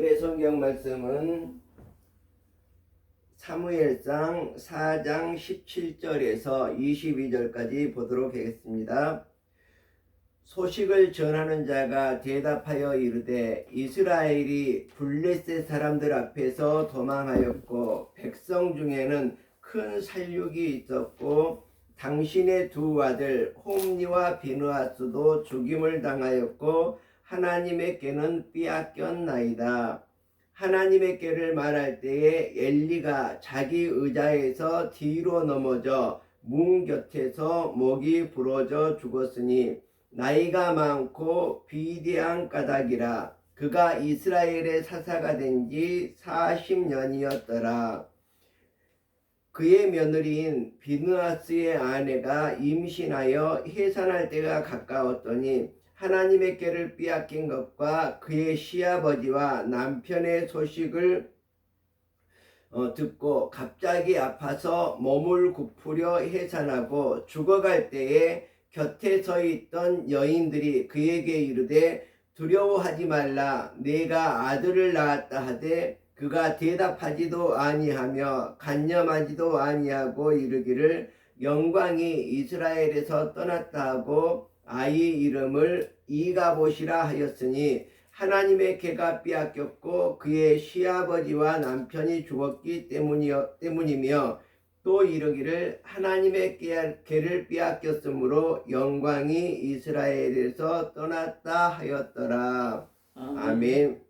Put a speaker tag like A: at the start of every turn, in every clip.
A: 오늘의 성경 말씀은 사무엘상 4장 17절에서 22절까지 보도록 하겠습니다. 소식을 전하는 자가 대답하여 이르되 이스라엘이 블레셋 사람들 앞에서 도망하였고 백성 중에는 큰 살육이 있었고 당신의 두 아들 홈니와 비느하스도 죽임을 당하였고 하나님의 께는 빼앗겼나이다. 하나님의 께를 말할 때에 엘리가 자기 의자에서 뒤로 넘어져 문 곁에서 목이 부러져 죽었으니 나이가 많고 비대한 까닭이라. 그가 이스라엘의 사사가 된 지 40년이었더라. 그의 며느리인 비느하스의 아내가 임신하여 해산할 때가 가까웠더니 하나님의 께를 빼앗긴 것과 그의 시아버지와 남편의 소식을 듣고 갑자기 아파서 몸을 굽으려 해산하고 죽어갈 때에 곁에 서 있던 여인들이 그에게 이르되 두려워하지 말라. 내가 아들을 낳았다 하되 그가 대답하지도 아니하며 간념하지도 아니하고 이르기를 영광이 이스라엘에서 떠났다 하고 아이 이름을 이가봇이라 하였으니 하나님의 께가 빼앗겼고 그의 시아버지와 남편이 죽었기 때문이며 또 이르기를 하나님의 께를 빼앗겼으므로 영광이 이스라엘에서 떠났다 하였더라. 아멘.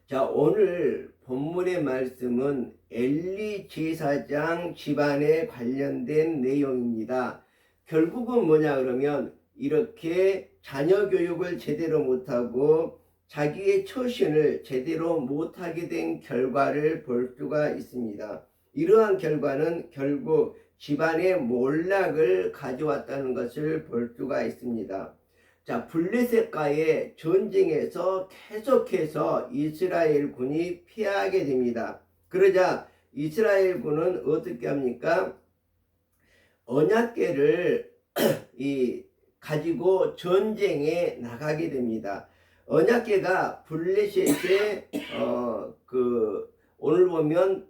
A: 자, 오늘 본문의 말씀은 엘리 제사장 집안에 관련된 내용입니다. 결국은 뭐냐 그러면 이렇게 자녀 교육을 제대로 못하고 자기의 처신을 제대로 못하게 된 결과를 볼 수가 있습니다. 이러한 결과는 결국 집안의 몰락을 가져왔다는 것을 볼 수가 있습니다. 자, 블레셋과의 전쟁에서 계속해서 이스라엘 군이 피하게 됩니다. 그러자 이스라엘 군은 어떻게 합니까? 언약궤를 가지고 전쟁에 나가게 됩니다. 언약궤가 블레셋의 오늘 보면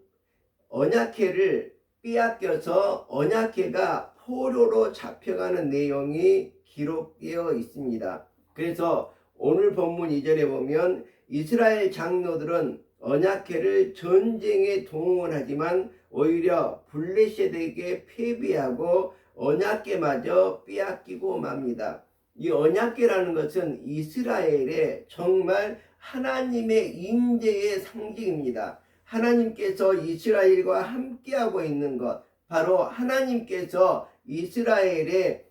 A: 언약궤를 빼앗겨서 언약궤가 포로로 잡혀가는 내용이 기록되어 있습니다. 그래서 오늘 본문 2절에 보면 이스라엘 장로들은 언약궤를 전쟁에 동원하지만 오히려 블레셋에게 패배하고 언약궤마저 빼앗기고 맙니다. 이 언약궤라는 것은 이스라엘의 정말 하나님의 임재의 상징입니다. 하나님께서 이스라엘과 함께하고 있는 것, 바로 하나님께서 이스라엘에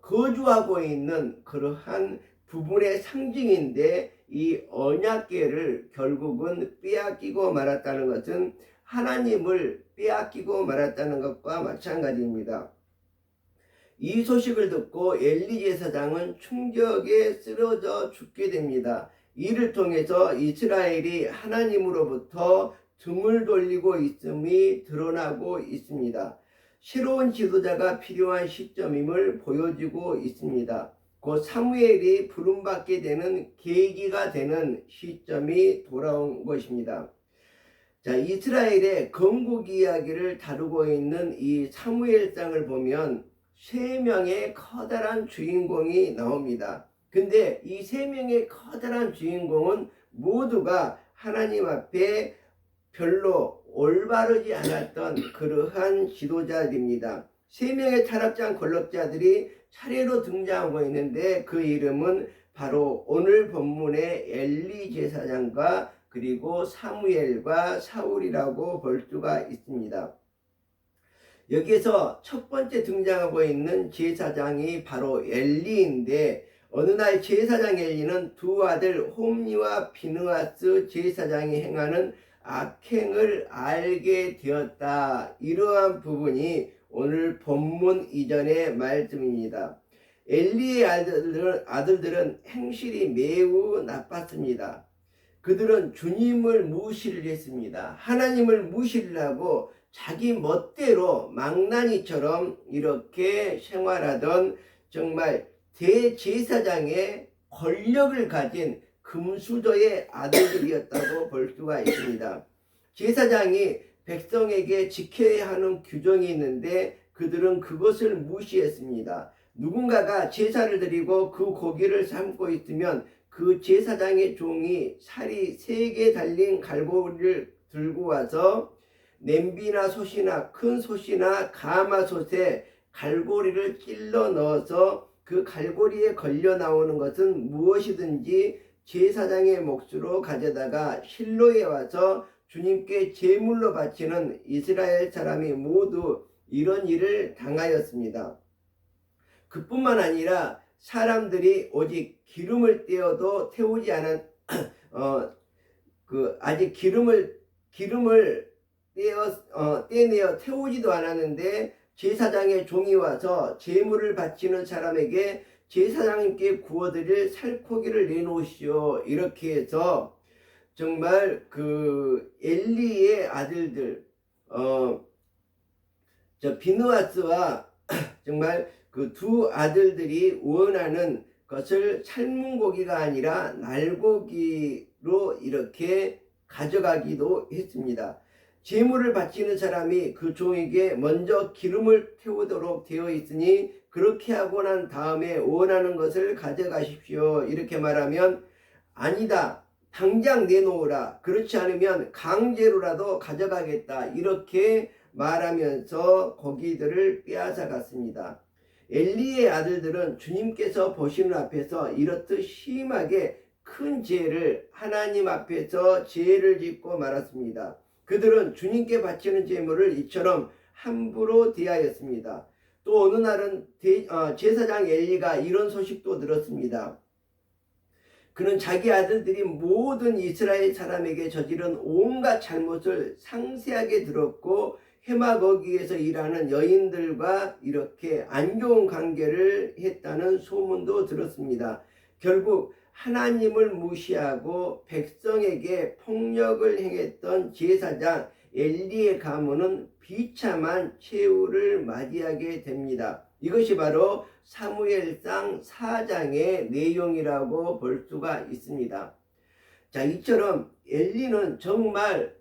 A: 거주하고 있는 그러한 부분의 상징인데 이 언약궤를 결국은 빼앗기고 말았다는 것은 하나님을 빼앗기고 말았다는 것과 마찬가지입니다. 이 소식을 듣고 엘리 제사장은 충격에 쓰러져 죽게 됩니다. 이를 통해서 이스라엘이 하나님으로부터 등을 돌리고 있음이 드러나고 있습니다. 새로운 지도자가 필요한 시점임을 보여주고 있습니다. 곧 사무엘이 부름받게 되는 계기가 되는 시점이 돌아온 것입니다. 자, 이스라엘의 건국 이야기를 다루고 있는 이 사무엘상을 보면 3명의 커다란 주인공이 나옵니다. 근데 이 3명의 커다란 주인공은 모두가 하나님 앞에 별로 올바르지 않았던 그러한 지도자들입니다. 3명의 타락장 권력자들이 차례로 등장하고 있는데 그 이름은 바로 오늘 본문의 엘리 제사장과 그리고 사무엘과 사울이라고 볼 수가 있습니다. 여기에서 첫 번째 등장하고 있는 제사장이 바로 엘리인데 어느 날 제사장 엘리는 두 아들 홈니와 비느하스 제사장이 행하는 악행을 알게 되었다. 이러한 부분이 오늘 본문 이전의 말씀입니다. 엘리의 아들들은 행실이 매우 나빴습니다. 그들은 주님을 무시를 했습니다. 하나님을 무시를 하고 자기 멋대로 망나니처럼 이렇게 생활하던 정말 대제사장의 권력을 가진 금수저의 아들들이었다고 볼 수가 있습니다. 제사장이 백성에게 지켜야 하는 규정이 있는데 그들은 그것을 무시했습니다. 누군가가 제사를 드리고 그 고기를 삶고 있으면 그 제사장의 종이 살이 3개 달린 갈고리를 들고 와서 냄비나 솥이나 큰 솥이나 가마솥에 갈고리를 찔러 넣어서 그 갈고리에 걸려 나오는 것은 무엇이든지 제사장의 몫으로 가져다가 실로에 와서 주님께 제물로 바치는 이스라엘 사람이 모두 이런 일을 당하였습니다. 그뿐만 아니라 사람들이 오직 기름을 떼어도 태우지 않은 아직 기름을 떼내어 태우지도 않았는데 제사장의 종이 와서 제물을 바치는 사람에게 제사장님께 구워드릴 살코기를 내놓으시오. 이렇게 해서 정말 그 엘리의 아들들 비느하스와 정말 그 두 아들들이 원하는 것을 삶은 고기가 아니라 날고기로 이렇게 가져가기도 했습니다. 제물을 바치는 사람이 그 종에게 먼저 기름을 태우도록 되어 있으니 그렇게 하고 난 다음에 원하는 것을 가져가십시오. 이렇게 말하면 아니다, 당장 내놓으라, 그렇지 않으면 강제로라도 가져가겠다, 이렇게 말하면서 고기들을 빼앗아 갔습니다. 엘리의 아들들은 주님께서 보시는 앞에서 이렇듯 심하게 큰 죄를 하나님 앞에서 죄를 짓고 말았습니다. 그들은 주님께 바치는 제물을 이처럼 함부로 대하였습니다. 또 어느 날은 제사장 엘리가 이런 소식도 들었습니다. 그는 자기 아들들이 모든 이스라엘 사람에게 저지른 온갖 잘못을 상세하게 들었고 해마거기에서 일하는 여인들과 이렇게 안 좋은 관계를 했다는 소문도 들었습니다. 결국 하나님을 무시하고 백성에게 폭력을 행했던 제사장 엘리의 가문은 비참한 최후를 맞이하게 됩니다. 이것이 바로 사무엘상 4장의 내용이라고 볼 수가 있습니다. 자, 이처럼 엘리는 정말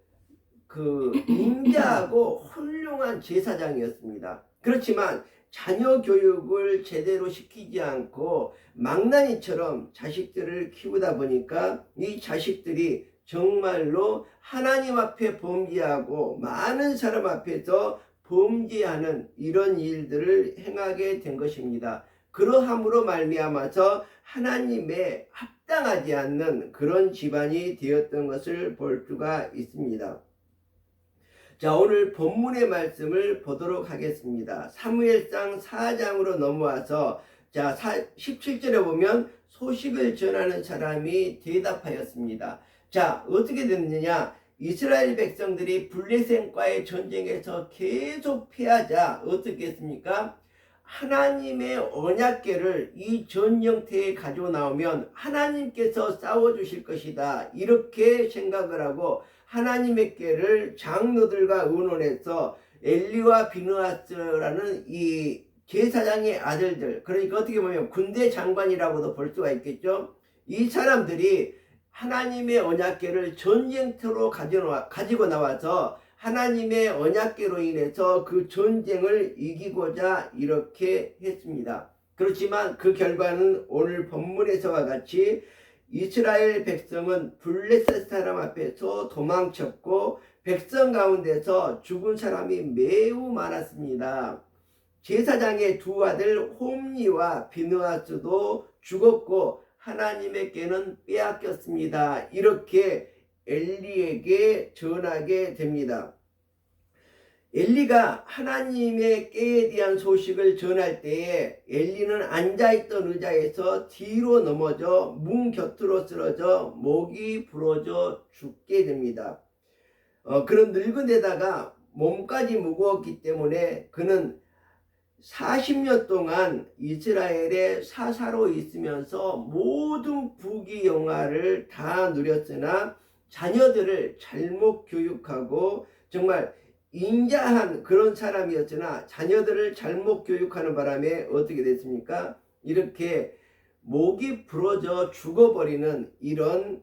A: 인자하고 훌륭한 제사장이었습니다. 그렇지만 자녀 교육을 제대로 시키지 않고 망나니처럼 자식들을 키우다 보니까 이 자식들이 정말로 하나님 앞에 범죄하고 많은 사람 앞에서 범죄하는 이런 일들을 행하게 된 것입니다. 그러함으로 말미암아서 하나님에 합당하지 않는 그런 집안이 되었던 것을 볼 수가 있습니다. 자, 오늘 본문의 말씀을 보도록 하겠습니다. 사무엘상 4장으로 넘어와서 자 17절에 보면 소식을 전하는 사람이 대답하였습니다. 자, 어떻게 됐느냐? 이스라엘 백성들이 블레셋과의 전쟁에서 계속 패하자 어떻게 했습니까? 하나님의 언약궤를 이 전쟁터에 가지고 나오면 하나님께서 싸워주실 것이다, 이렇게 생각을 하고 하나님의 궤를 장로들과 의논해서 엘리와 비느하스라는 이 제사장의 아들들, 그러니까 어떻게 보면 군대 장관이라고도 볼 수가 있겠죠. 이 사람들이 하나님의 언약궤를 전쟁터로 가지고 나와서 하나님의 언약궤로 인해서 그 전쟁을 이기고자 이렇게 했습니다. 그렇지만 그 결과는 오늘 본문에서와 같이 이스라엘 백성은 블레셋 사람 앞에서 도망쳤고 백성 가운데서 죽은 사람이 매우 많았습니다. 제사장의 두 아들 홈니와 비느하스도 죽었고 하나님의 궤는 빼앗겼습니다. 이렇게 엘리에게 전하게 됩니다. 엘리가 하나님의 궤에 대한 소식을 전할 때에 엘리는 앉아있던 의자에서 뒤로 넘어져 문 곁으로 쓰러져 목이 부러져 죽게 됩니다. 그런 늙은 데다가 몸까지 무거웠기 때문에 그는 40년 동안 이스라엘의 사사로 있으면서 모든 부귀영화를 다 누렸으나 자녀들을 잘못 교육하고 정말 인자한 그런 사람이었으나 자녀들을 잘못 교육하는 바람에 어떻게 됐습니까? 이렇게 목이 부러져 죽어버리는 이런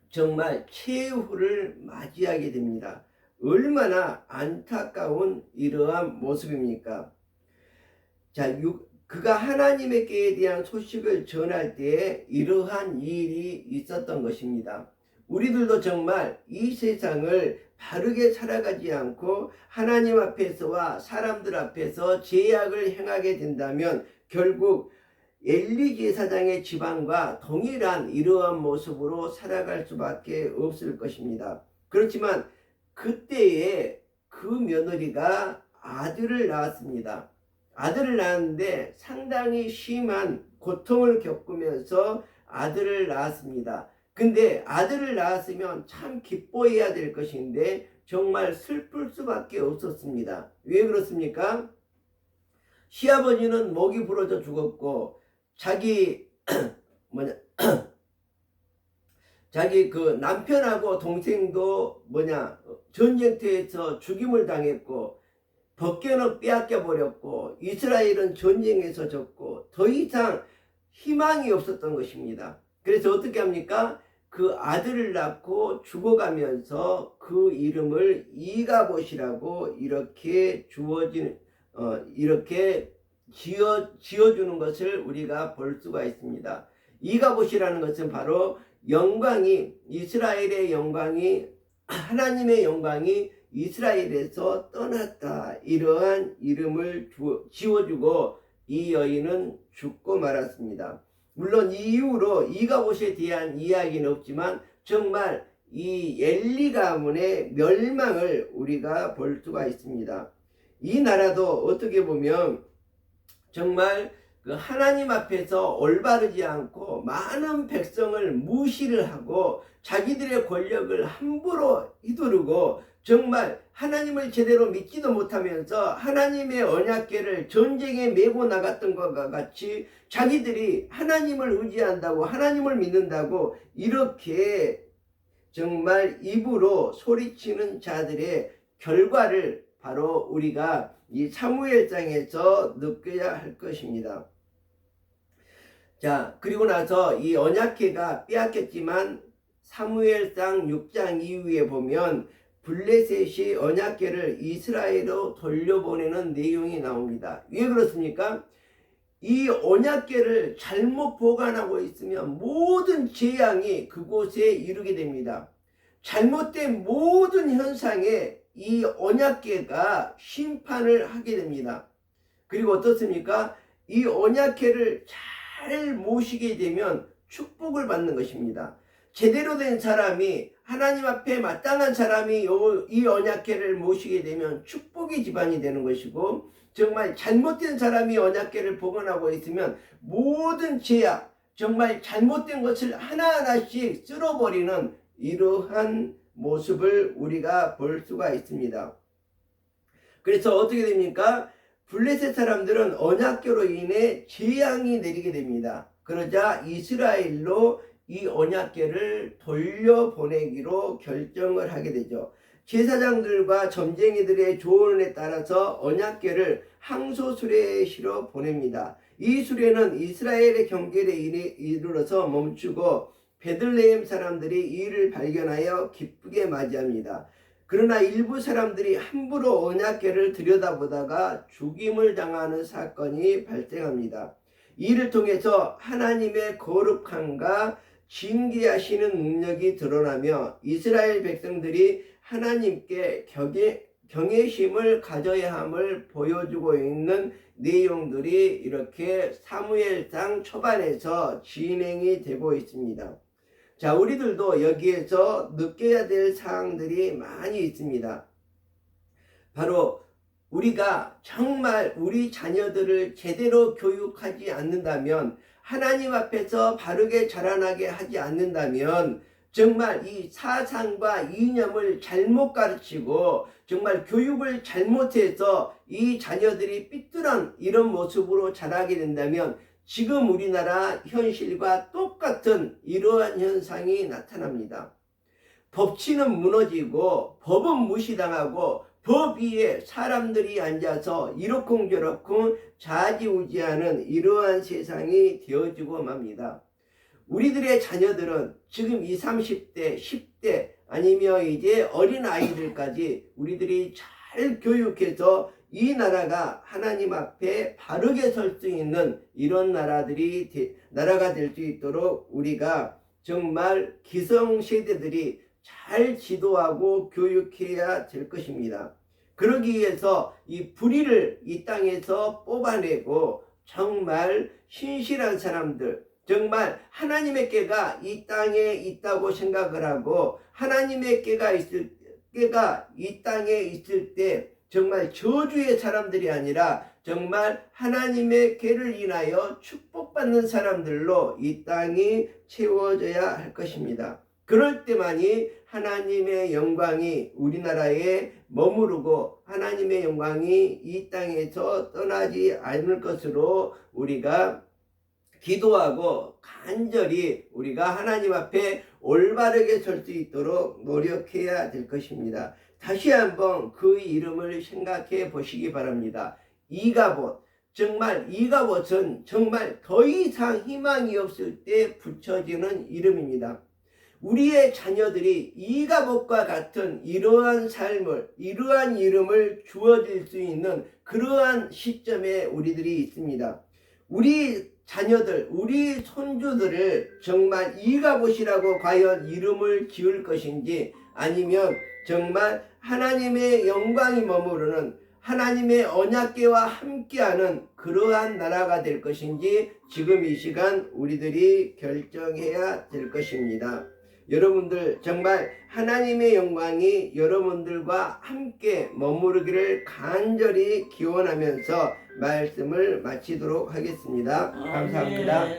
A: 정말 최후를 맞이하게 됩니다. 얼마나 안타까운 이러한 모습입니까? 자, 그가 하나님의 께에 대한 소식을 전할 때에 이러한 일이 있었던 것입니다. 우리들도 정말 이 세상을 바르게 살아가지 않고 하나님 앞에서와 사람들 앞에서 죄악을 행하게 된다면 결국 엘리 제사장의 집안과 동일한 이러한 모습으로 살아갈 수밖에 없을 것입니다. 그렇지만 그때에 그 며느리가 아들을 낳았습니다. 아들을 낳았는데 상당히 심한 고통을 겪으면서 아들을 낳았습니다. 근데 아들을 낳았으면 참 기뻐해야 될 것인데 정말 슬플 수밖에 없었습니다. 왜 그렇습니까? 시아버지는 목이 부러져 죽었고 자기 자기 그 남편하고 동생도 전쟁터에서 죽임을 당했고 벗겨는 빼앗겨 버렸고 이스라엘은 전쟁에서 졌고 더 이상 희망이 없었던 것입니다. 그래서 어떻게 합니까? 그 아들을 낳고 죽어가면서 그 이름을 이가봇이라고 이렇게 이렇게 지어주는 것을 우리가 볼 수가 있습니다. 이가봇이라는 것은 바로 영광이, 이스라엘의 영광이, 하나님의 영광이 이스라엘에서 떠났다, 이러한 이름을 지어주고 이 여인은 죽고 말았습니다. 물론 이 이후로 이가봇에 대한 이야기는 없지만 정말 이 엘리 가문의 멸망을 우리가 볼 수가 있습니다. 이 나라도 어떻게 보면 정말 그 하나님 앞에서 올바르지 않고 많은 백성을 무시를 하고 자기들의 권력을 함부로 휘두르고 정말 하나님을 제대로 믿지도 못하면서 하나님의 언약궤를 전쟁에 메고 나갔던 것과 같이 자기들이 하나님을 의지한다고 하나님을 믿는다고 이렇게 정말 입으로 소리치는 자들의 결과를 바로 우리가 이 사무엘상에서 느껴야 할 것입니다. 자, 그리고 나서 이 언약궤가 빼앗겼지만 사무엘상 6장 이후에 보면 블레셋이 언약궤를 이스라엘로 돌려보내는 내용이 나옵니다. 왜 그렇습니까? 이 언약궤를 잘못 보관하고 있으면 모든 재앙이 그곳에 이르게 됩니다. 잘못된 모든 현상에 이 언약궤가 심판을 하게 됩니다. 그리고 어떻습니까? 이 언약궤를 잘 모시게 되면 축복을 받는 것입니다. 제대로 된 사람이, 하나님 앞에 마땅한 사람이 이 언약궤를 모시게 되면 축복의 집안이 되는 것이고, 정말 잘못된 사람이 언약궤를 보관하고 있으면 모든 죄악, 정말 잘못된 것을 하나하나씩 쓸어버리는 이러한 모습을 우리가 볼 수가 있습니다. 그래서 어떻게 됩니까? 블레셋 사람들은 언약궤로 인해 재앙이 내리게 됩니다. 그러자 이스라엘로 이 언약궤를 돌려보내기로 결정을 하게 되죠. 제사장들과 점쟁이들의 조언에 따라서 언약궤를 항소수레시로 보냅니다. 이 수레는 이스라엘의 경계에 이르러서 멈추고 베들레헴 사람들이 이를 발견하여 기쁘게 맞이합니다. 그러나 일부 사람들이 함부로 언약궤를 들여다보다가 죽임을 당하는 사건이 발생합니다. 이를 통해서 하나님의 거룩함과 징계하시는 능력이 드러나며 이스라엘 백성들이 하나님께 경외심을 가져야 함을 보여주고 있는 내용들이 이렇게 사무엘상 초반에서 진행이 되고 있습니다. 자, 우리들도 여기에서 느껴야 될 사항들이 많이 있습니다. 바로 우리가 정말 우리 자녀들을 제대로 교육하지 않는다면, 하나님 앞에서 바르게 자라나게 하지 않는다면 정말 이 사상과 이념을 잘못 가르치고 정말 교육을 잘못해서 이 자녀들이 삐뚤한 이런 모습으로 자라게 된다면 지금 우리나라 현실과 똑같은 이러한 현상이 나타납니다. 법치는 무너지고 법은 무시당하고 법 위에 사람들이 앉아서 이러쿵저러쿵 좌지우지하는 이러한 세상이 되어지고 맙니다. 우리들의 자녀들은 지금 20, 30대, 10대 아니면 이제 어린 아이들까지 우리들이 잘 교육해서 이 나라가 하나님 앞에 바르게 설 수 있는 이런 나라가 될 수 있도록 우리가 정말 기성세대들이 잘 지도하고 교육해야 될 것입니다. 그러기 위해서 이 불의를 이 땅에서 뽑아내고 정말 신실한 사람들, 정말 하나님의 께가 이 땅에 있다고 생각을 하고 하나님의 께가 이 땅에 있을 때 정말 저주의 사람들이 아니라 정말 하나님의 께를 인하여 축복받는 사람들로 이 땅이 채워져야 할 것입니다. 그럴 때만이 하나님의 영광이 우리나라에 머무르고 하나님의 영광이 이 땅에서 떠나지 않을 것으로 우리가 기도하고 간절히 우리가 하나님 앞에 올바르게 설 수 있도록 노력해야 될 것입니다. 다시 한번 그 이름을 생각해 보시기 바랍니다. 이가봇. 정말 이가봇은 정말 더 이상 희망이 없을 때 붙여지는 이름입니다. 우리의 자녀들이 이가봇과 같은 이러한 삶을, 이러한 이름을 주어질 수 있는 그러한 시점에 우리들이 있습니다. 우리 자녀들, 우리 손주들을 정말 이가봇이라고 과연 이름을 지을 것인지 아니면 정말 하나님의 영광이 머무르는 하나님의 언약궤와 함께하는 그러한 나라가 될 것인지 지금 이 시간 우리들이 결정해야 될 것입니다. 여러분들 정말 하나님의 영광이 여러분들과 함께 머무르기를 간절히 기원하면서 말씀을 마치도록 하겠습니다. 감사합니다.